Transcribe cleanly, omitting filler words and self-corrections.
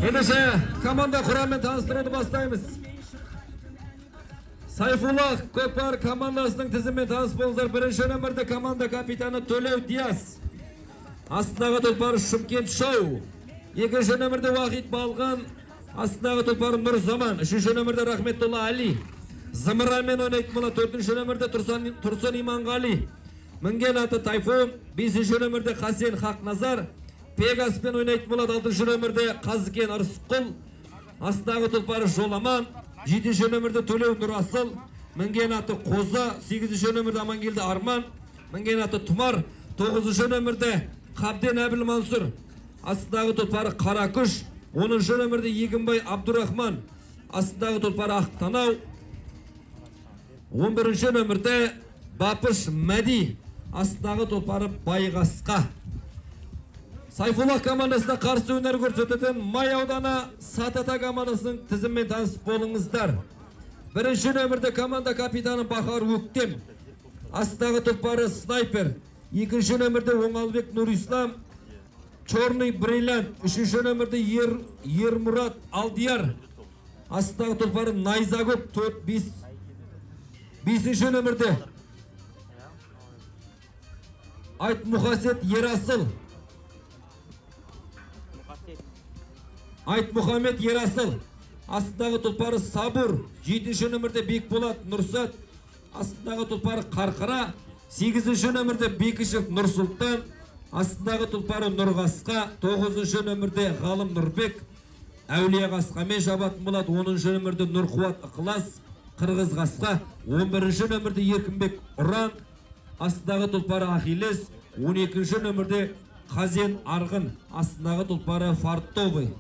Ендеше команда құрамымен таныстыруды бастаймыз. Сайфуллах Көкпар командасының тізімімен таныс болыңыздар. Бірінші нөмірді команда капитаны Төлеу Диас. Астындағы тұлпары Шымкент Шоу. Екінші нөмірді Уахит Балған. Астындағы тұлпары Нұр Заман. Үшінші нөмірді Рахметолла Али. Зымырамен ойнайтын бола. Төртінші нөмірді Тұрсын Иманғали. Мінген аты Тайфун. Бесінші нөмірді Хасен Хақназар. Пегаспен ойнайтын болады. Алтыншы нөмірде Қазыкен Ырысқұл. Астындағы тұлпары Жоламан. Жетінші нөмірде Төлеу Нұрасыл. Мінген аты Қоза. Сегізінші нөмірде Амангелді Арман. Мінген аты Тұмар. Тоғызыншы нөмірде Қабден Әбіл Мансұр. Астындағы тұлпары Қаракүш. 10-шы нөмірде Егінбай Абдурахман. Астындағы тұлпары Ақтанау. 11-ші нөмірде Бапыш Мәди. Астындағы тұлпары Байғасқа. Сайфуллах командасына қарсы өнер көрсететін Май ауданы Сатата командасының тізіммен танысып болыңыздар. Бірінші нөмірді команда капитаны Бахар Өктем. Астындағы тұлпары Снайпер. Екінші нөмірді Оңалбек Нұрислам. Чорный Бриллиант. Үшінші нөмірді Ермұрат Алдияр. Астындағы тұлпары Найзагөк 4-5. Бесінші нөмірді Айтмұхасет Ерасыл. Айтмұхамед Ерасыл. Астындағы тұлпары Сабур. 7-ші нөмірде Бекболат Нұрсат. Астындағы тұлпары Қарқара. 8-ші нөмірде Бекішев Нұрсұлтан. Астындағы тұлпары Нұрғасқа. 9-ші нөмірде Ғалым Нұрбек. Әулие Қасқамен шабатын болады. 10-ші нөмірде Нұрқуат Ықылас. Қырғыз Қасқа. 11-ші нөмірде Еркінбек Ұран. Астындағы тұлпары Ахилес. 12-ші нөмірде Қазен Арғын. Астындағы тұлпары Фартовый.